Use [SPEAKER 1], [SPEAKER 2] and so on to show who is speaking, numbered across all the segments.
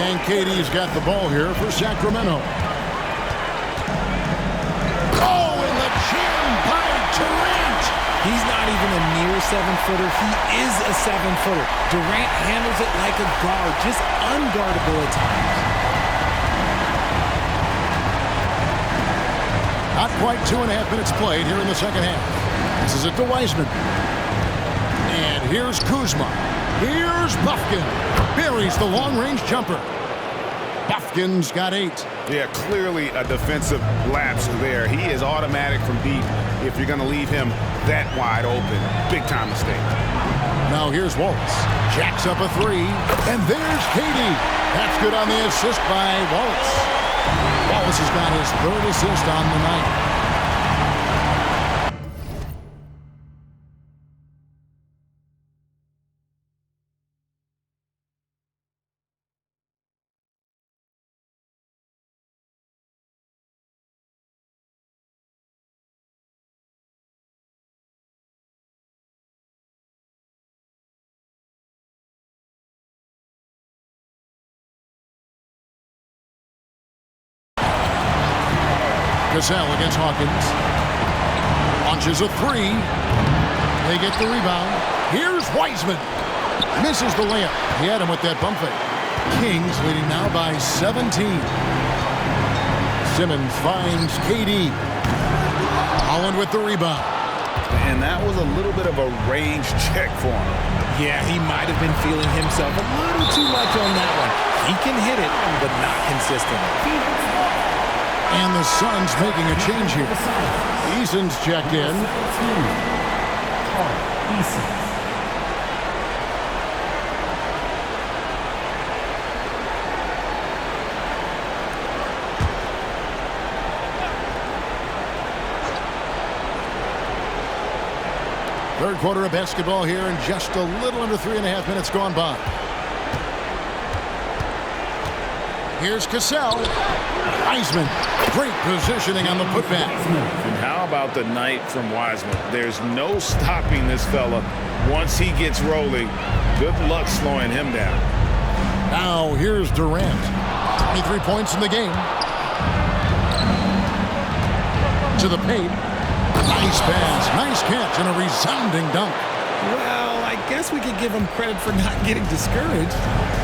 [SPEAKER 1] And Katie's got the ball here for Sacramento. Oh, and the jam by Durant.
[SPEAKER 2] He's not even a near 7-footer. He is a 7-footer. Durant handles it like a guard, just unguardable at times.
[SPEAKER 1] Not quite 2.5 minutes played here in the second half. This is it to Wiseman. And here's Kuzma. Here's Buffkin. Buries the long-range jumper. Buffkin's got 8.
[SPEAKER 3] Yeah, clearly a defensive lapse there. He is automatic from deep if you're going to leave him that wide open. Big-time mistake.
[SPEAKER 1] Now here's Wallace. Jacks up a 3. And there's Katie. That's good on the assist by Wallace. Wallace has got his 3rd assist on the night. Cassell against Hawkins. Launches a 3. They get the rebound. Here's Wiseman. Misses the layup. He had him with that bump fake. Kings leading now by 17. Simmons finds KD. Holland with the rebound.
[SPEAKER 3] And that was a little bit of a range check for him.
[SPEAKER 2] Yeah, he might have been feeling himself a little too much on that one. He can hit it, but not consistently.
[SPEAKER 1] And the Suns making a change here. Eason's checked in. Third quarter of basketball here, and just a little under 3.5 minutes gone by. Here's Cassell. Wiseman, great positioning on the putback.
[SPEAKER 3] And how about the night from Wiseman? There's no stopping this fella once he gets rolling. Good luck slowing him down.
[SPEAKER 1] Now here's Durant. 23 points in the game. To the paint. Nice pass, nice catch, and a resounding dunk.
[SPEAKER 2] Well, I guess we could give him credit for not getting discouraged.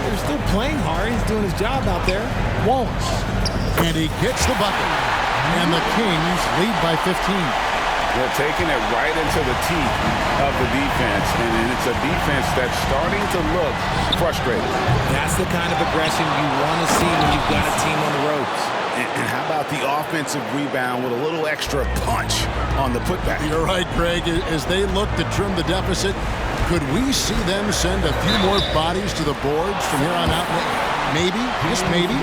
[SPEAKER 2] They're still playing hard. He's doing his job out there.
[SPEAKER 1] Wallace. And he gets the bucket. And the Kings lead by 15.
[SPEAKER 3] They're taking it right into the teeth of the defense. And it's a defense that's starting to look frustrated.
[SPEAKER 2] That's the kind of aggression you want to see when you've got a team on the ropes.
[SPEAKER 3] And how about the offensive rebound with a little extra punch on the putback?
[SPEAKER 1] You're right, Greg. As they look to trim the deficit, could we see them send a few more bodies to the boards from here on out? Maybe, just maybe.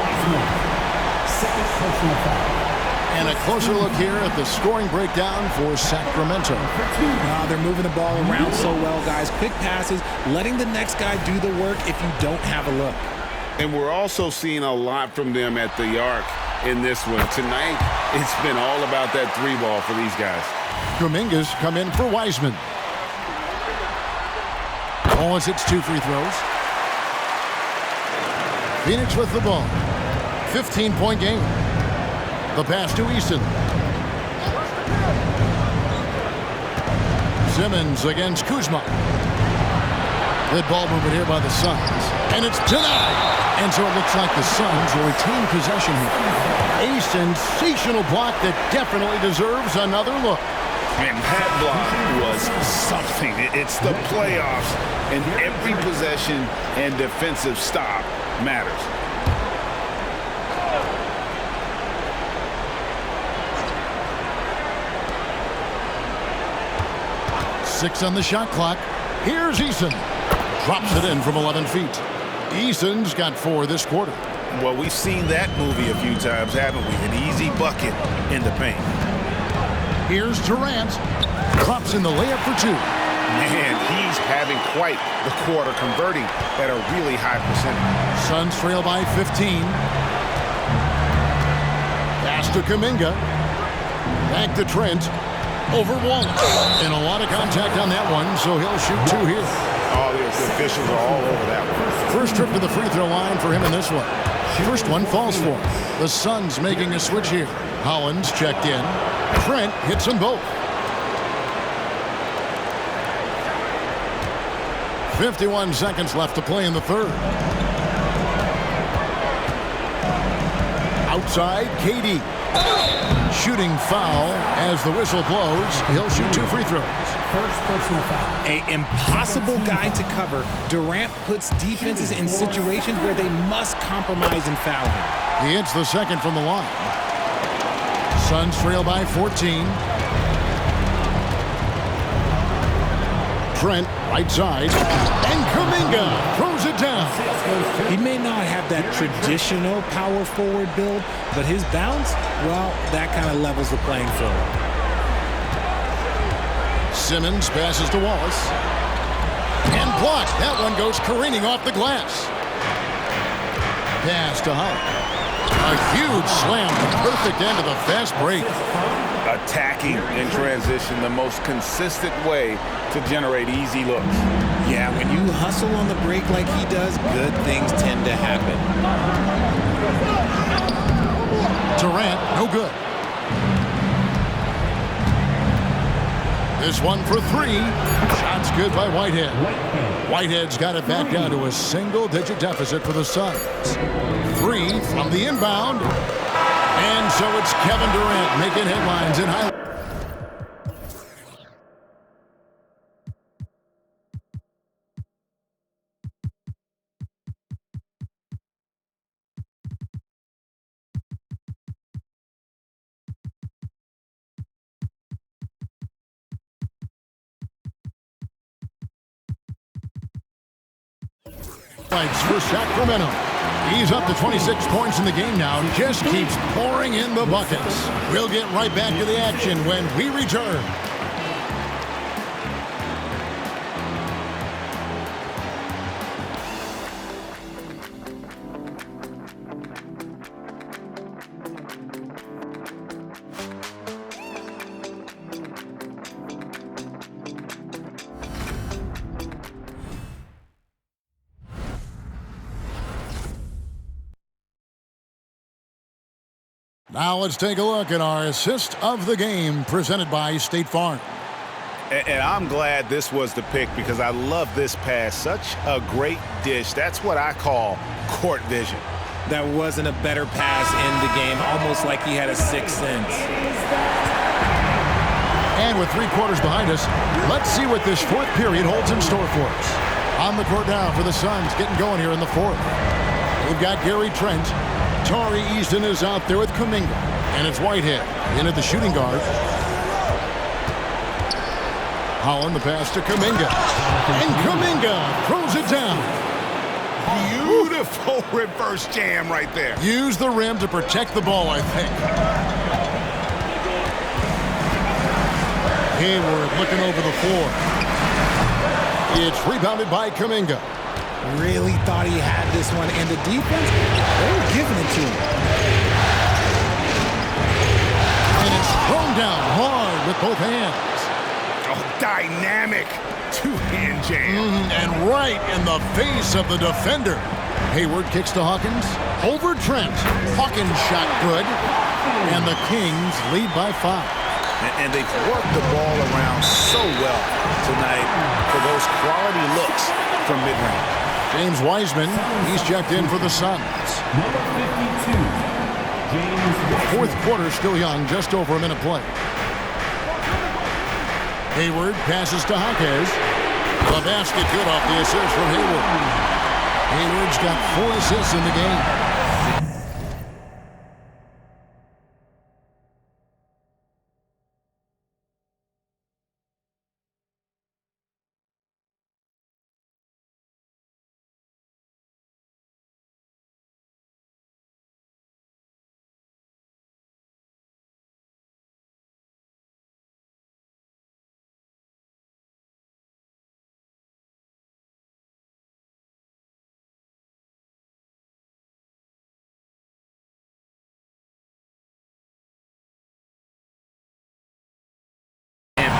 [SPEAKER 1] And a closer look here at the scoring breakdown for Sacramento.
[SPEAKER 2] They're moving the ball around so well, guys. Quick passes, letting the next guy do the work if you don't have a look.
[SPEAKER 3] And we're also seeing a lot from them at the arc in this one. Tonight, it's been all about that 3-ball for these guys.
[SPEAKER 1] Kuminga's come in for Wiseman. Wallace hits 2 free throws. Phoenix with the ball. 15-point game. The pass to Easton. Simmons against Kuzma. Good ball movement here by the Suns. And it's denied. And so it looks like the Suns will retain possession here. A sensational block that definitely deserves another look.
[SPEAKER 3] And that block was something. It's the playoffs, and every possession and defensive stop matters.
[SPEAKER 1] Six on the shot clock. Here's Eason. Drops it in from 11 feet. Eason's got 4 this quarter.
[SPEAKER 3] Well, we've seen that movie a few times, haven't we? An easy bucket in the paint.
[SPEAKER 1] Here's Durant. Drops in the layup for 2.
[SPEAKER 3] Man, he's having quite the quarter, converting at a really high percentage.
[SPEAKER 1] Suns trail by 15. Pass to Kuminga. Back to Trent. Over Wallace. And a lot of contact on that one, so he'll shoot 2 here.
[SPEAKER 3] Oh, Oh, the officials are all over that one.
[SPEAKER 1] First trip to the free throw line for him in this one. First one falls for him. The Suns making a switch here. Hollins checked in. Trent hits them both. 51 seconds left to play in the third. Outside, KD. Shooting foul as the whistle blows. He'll shoot 2 free throws.
[SPEAKER 2] First personal foul. An impossible guy to cover. Durant puts defenses in situations where they must compromise and foul him.
[SPEAKER 1] He hits the second from the line. Suns trail by 14. Trent, right side. And Kuminga throws it down.
[SPEAKER 2] He may not have that traditional power forward build, but his bounce, well, that kind of levels the playing field.
[SPEAKER 1] Simmons passes to Wallace. And blocked. That one goes careening off the glass. Pass to Holland. A huge slam, the perfect end of the fast break.
[SPEAKER 3] Attacking in transition, the most consistent way to generate easy looks.
[SPEAKER 2] Yeah, when you hustle on the break like he does, good things tend to happen.
[SPEAKER 1] Durant, no good. This one for 3. Shots good by Whitehead. Whitehead's got it back down to a single-digit deficit for the Suns. 3 from the inbound. And so it's Kevin Durant making headlines in high. For Sacramento. He's up to 26 points in the game now. Just keeps pouring in the buckets. We'll get right back to the action when we return. Now let's take a look at our assist of the game presented by State Farm.
[SPEAKER 3] And I'm glad this was the pick because I love this pass. Such a great dish. That's what I call court vision.
[SPEAKER 2] That wasn't a better pass in the game, almost like he had a sixth sense.
[SPEAKER 1] And with 3 quarters behind us, let's see what this fourth period holds in store for us. On the court now for the Suns, getting going here in the fourth. We've got Gary Trent. Tari Easton is out there with Kuminga. And it's Whitehead in at the shooting guard. Holland, the pass to Kuminga. And Kuminga throws it down.
[SPEAKER 3] Beautiful reverse jam right there.
[SPEAKER 1] Use the rim to protect the ball, I think. Hayward looking over the floor. It's rebounded by Kuminga.
[SPEAKER 2] Really thought he had this one, and the defense, they were giving it to him.
[SPEAKER 1] And it's thrown down hard with both hands.
[SPEAKER 3] Oh, dynamic two-hand jam.
[SPEAKER 1] And right in the face of the defender. Hayward kicks to Hawkins. Over Trent. Hawkins shot good. And the Kings lead by 5.
[SPEAKER 3] And they've worked the ball around so well tonight for those quality looks from mid-range.
[SPEAKER 1] James Wiseman, he's checked in for the Suns.
[SPEAKER 4] Number 52, James.
[SPEAKER 1] Fourth quarter still young, just over a minute play. Hayward passes to Hawkins. The basket good off the assist from Hayward. Hayward's got 4 assists in the game.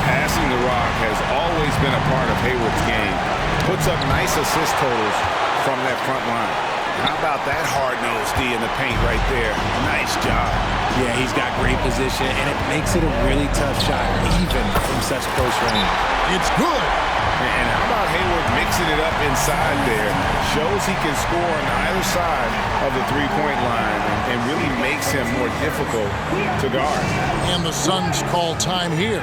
[SPEAKER 3] Passing the rock has always been a part of Hayward's game. puts up nice assist totals from that front line. How about that hard-nosed D in the paint right there? Nice job.
[SPEAKER 2] Yeah, he's got great position, and it makes it a really tough shot, even from such close range.
[SPEAKER 1] It's good.
[SPEAKER 3] And how about Hayward mixing it up inside there? Shows he can score on either side of the three-point line and really makes him more difficult to guard.
[SPEAKER 1] And the Suns call time here.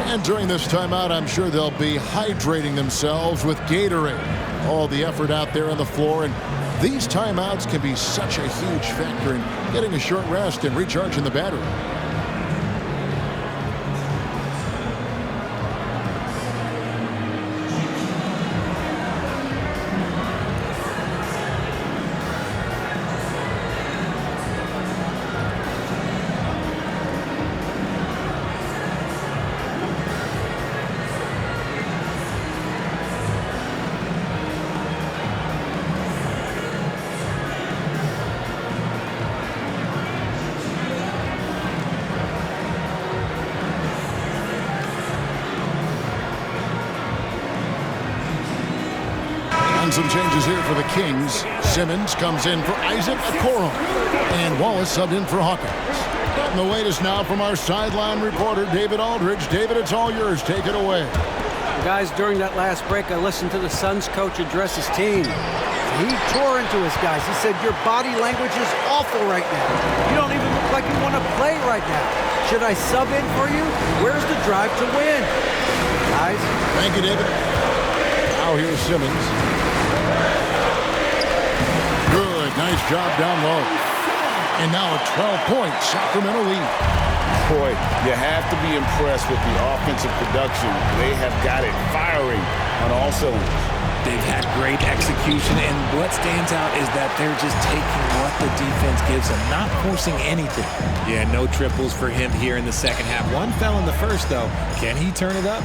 [SPEAKER 1] And during this timeout, I'm sure they'll be hydrating themselves with Gatorade. All the effort out there on the floor, and these timeouts can be such a huge factor in getting a short rest and recharging the battery. Some changes here for the Kings. Simmons comes in for Isaac Okoro. And Wallace subbed in for Hawkins. And the latest now from our sideline reporter, David Aldridge. David, it's all yours. Take it away.
[SPEAKER 5] Guys, during that last break, I listened to the Suns coach address his team. He tore into his guys. He said, your body language is awful right now. You don't even look like you want to play right now. Should I sub in for you? Where's the drive to win? Guys?
[SPEAKER 1] Thank you, David. Now here's Simmons. Good, nice job down low. And now a 12-point Sacramento lead.
[SPEAKER 3] Boy, you have to be impressed with the offensive production. They have got it firing on all cylinders.
[SPEAKER 2] They've had great execution, and what stands out is that they're just taking what the defense gives them, not forcing anything. Yeah, no triples for him here in the second half. One fell in the first, though. Can he turn it up?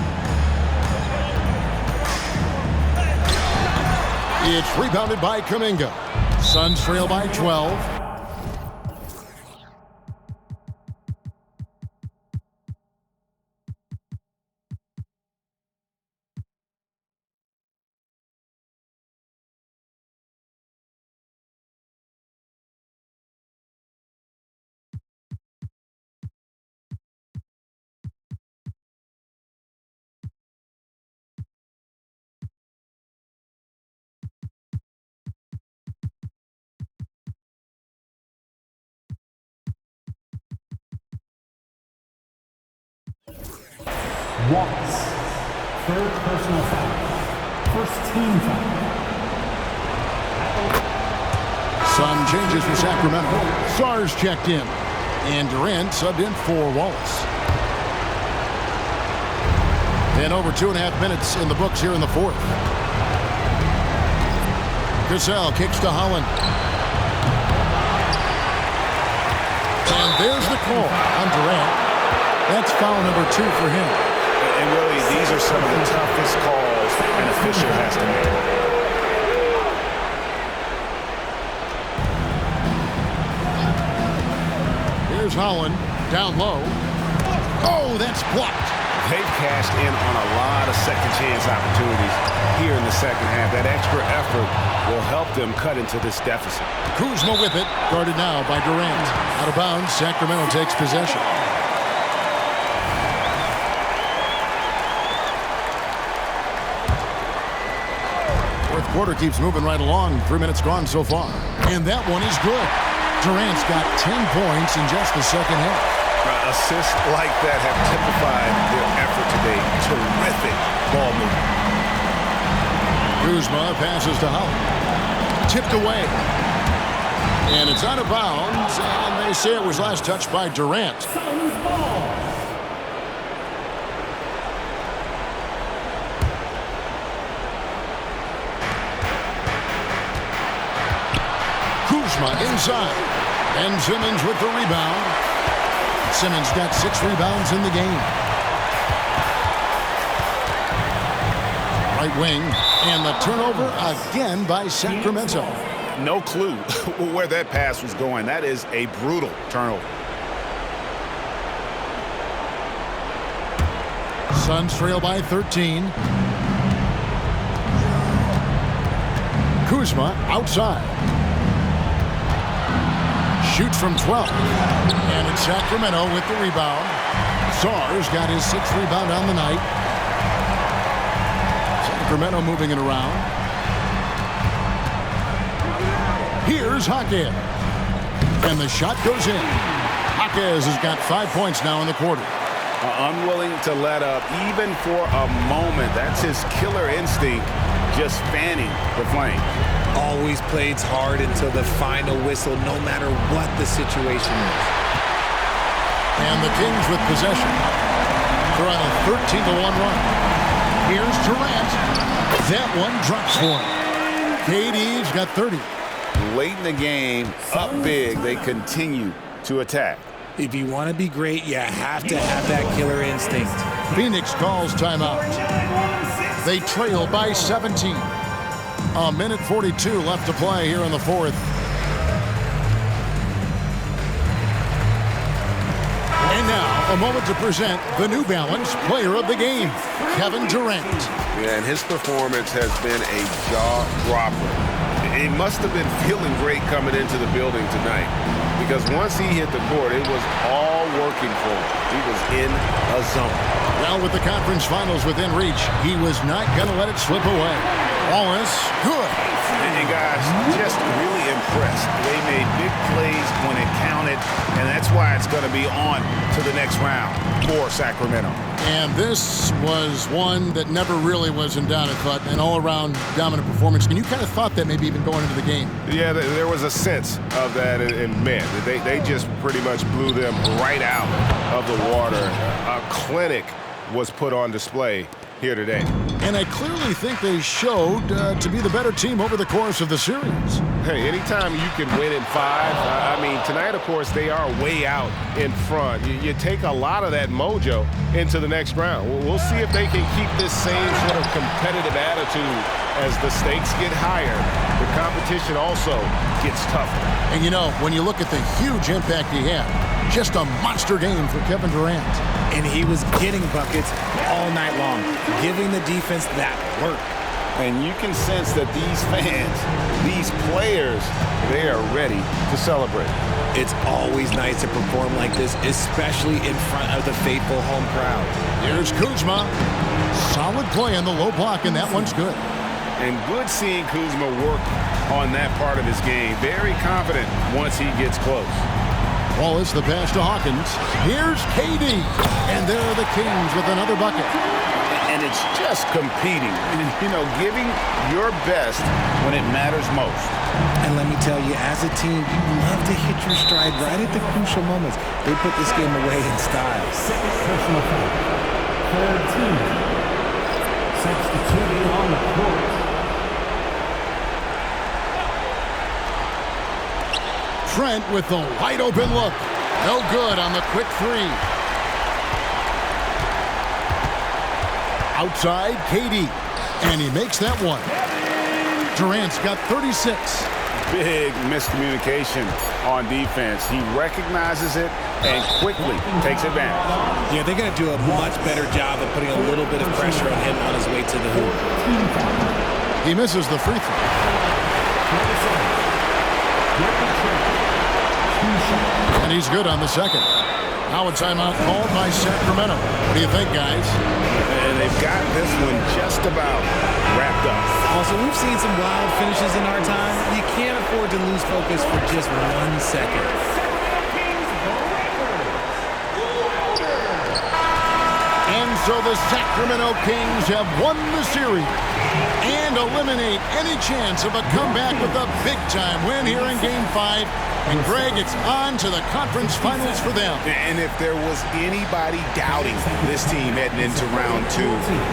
[SPEAKER 1] It's rebounded by Kuminga. Suns trail by 12.
[SPEAKER 4] Wallace, third personal foul. First team foul.
[SPEAKER 1] Sun changes for Sacramento. Sars checked in. And Durant subbed in for Wallace. And over 2.5 minutes in the books here in the fourth. Cassell kicks to Holland. And there's the call on Durant. That's foul number 2 for him.
[SPEAKER 3] And really, these are some of the toughest calls an official has to make.
[SPEAKER 1] Here's Holland, down low. Oh, that's blocked.
[SPEAKER 3] They've cashed in on a lot of second-chance opportunities here in the second half. That extra effort will help them cut into this deficit.
[SPEAKER 1] Kuzma with it, guarded now by Durant. Out of bounds, Sacramento takes possession. Quarter keeps moving right along. 3 minutes gone so far. And that one is good. Durant's got 10 points in just the second half.
[SPEAKER 3] Assists like that have typified their effort today. Terrific ball movement.
[SPEAKER 1] Kuzma passes to Holland. Tipped away. And it's out of bounds. And they say it was last touched by Durant. Inside. And Simmons with the rebound. Simmons got 6 rebounds in the game. Right wing. And the turnover again by Sacramento.
[SPEAKER 3] No clue where that pass was going. That is a brutal turnover.
[SPEAKER 1] Suns trail by 13. Kuzma outside. Shoots from 12. And it's Sacramento with the rebound. Czar's got his 6th rebound on the night. Sacramento moving it around. Here's Jaquez. And the shot goes in. Jaquez has got 5 points now in the quarter.
[SPEAKER 3] Unwilling to let up even for a moment. That's his killer instinct, just fanning the flame.
[SPEAKER 2] Always plays hard until the final whistle, no matter what the situation is.
[SPEAKER 1] And the Kings with possession. They're on a 13-1 run. Here's Durant. That one drops for him. KD's got 30.
[SPEAKER 3] Late in the game, up big, they continue to attack.
[SPEAKER 2] If you want to be great, you have to have that killer instinct.
[SPEAKER 1] Phoenix calls timeout. They trail by 17. A minute 42 left to play here in the fourth. And now, a moment to present the New Balance Player of the Game, Kevin Durant.
[SPEAKER 3] Yeah, and his performance has been a jaw-dropper. He must have been feeling great coming into the building tonight, because once he hit the court, it was all working for him. He was in a zone.
[SPEAKER 1] Well, with the conference finals within reach, he was not going to let it slip away. Wallace, good.
[SPEAKER 3] And guys, just really impressed. They made big plays when it counted, and that's why it's going to be on to the next round for Sacramento.
[SPEAKER 1] And this was one that never really was in doubt, I thought, an all-around dominant performance. And you kind of thought that maybe even going into the game.
[SPEAKER 3] Yeah, there was a sense of that, and man, they just pretty much blew them right out of the water. A clinic was put on display here today.
[SPEAKER 1] And I clearly think they showed to be the better team over the course of the series.
[SPEAKER 3] Hey, anytime you can win in 5, I mean, tonight, of course, they are way out in front. You take a lot of that mojo into the next round. We'll see if they can keep this same sort of competitive attitude as the stakes get higher. The competition also gets tougher.
[SPEAKER 1] And, you know, when you look at the huge impact he had, just a monster game for Kevin Durant.
[SPEAKER 2] And he was getting buckets all night long, giving the defense that work.
[SPEAKER 3] And you can sense that these fans, these players, they are ready to celebrate.
[SPEAKER 2] It's always nice to perform like this, especially in front of the faithful home crowd.
[SPEAKER 1] Here's Kuzma. Solid play on the low block, and that one's good.
[SPEAKER 3] And good seeing Kuzma work on that part of his game. Very confident once he gets close.
[SPEAKER 1] Wallace, the pass to Hawkins. Here's KD. And there are the Kings with another bucket.
[SPEAKER 3] And it's just competing, you know, giving your best when it matters most.
[SPEAKER 2] And let me tell you, as a team, you love to hit your stride right at the crucial moments. They put this game away in style.
[SPEAKER 4] Second personal foul. Third team. Substituting on the court.
[SPEAKER 1] Trent with the wide open look. No good on the quick three. Outside, KD. And he makes that one. Durant's got 36.
[SPEAKER 3] Big miscommunication on defense. He recognizes it and quickly takes advantage.
[SPEAKER 2] Yeah, they're going to do a much better job of putting a little bit of pressure on him on his way to the hoop.
[SPEAKER 1] He misses the free throw. And he's good on the second. Now a timeout called by Sacramento. What do you think, guys?
[SPEAKER 3] And they've got this one just about wrapped up.
[SPEAKER 2] Also, we've seen some wild finishes in our time. You can't afford to lose focus for just 1 second.
[SPEAKER 1] And so the Sacramento Kings have won the series and eliminate any chance of a comeback with a big-time win here in Game 5. And, Greg, it's on to the conference finals for them.
[SPEAKER 3] And if there was anybody doubting this team heading into round 2,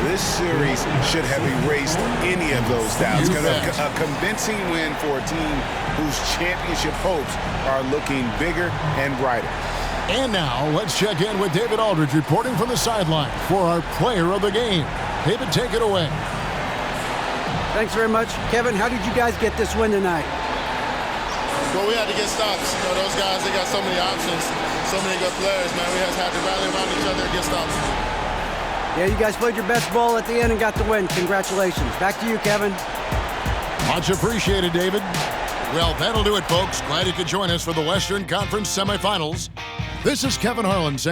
[SPEAKER 3] this series should have erased any of those doubts. Because a convincing win for a team whose championship hopes are looking bigger and brighter.
[SPEAKER 1] And now, let's check in with David Aldridge reporting from the sideline for our player of the game. David, take it away.
[SPEAKER 5] Thanks very much. Kevin, how did you guys get this win tonight?
[SPEAKER 6] Well, we had to get stops. You know, those guys, they got so many options, so many good players, man. We just had to rally around each other and get stops.
[SPEAKER 5] Yeah, you guys played your best ball at the end and got the win. Congratulations. Back to you, Kevin.
[SPEAKER 1] Much appreciated, David. Well, that'll do it, folks. Glad you could join us for the Western Conference semifinals. This is Kevin Harlan saying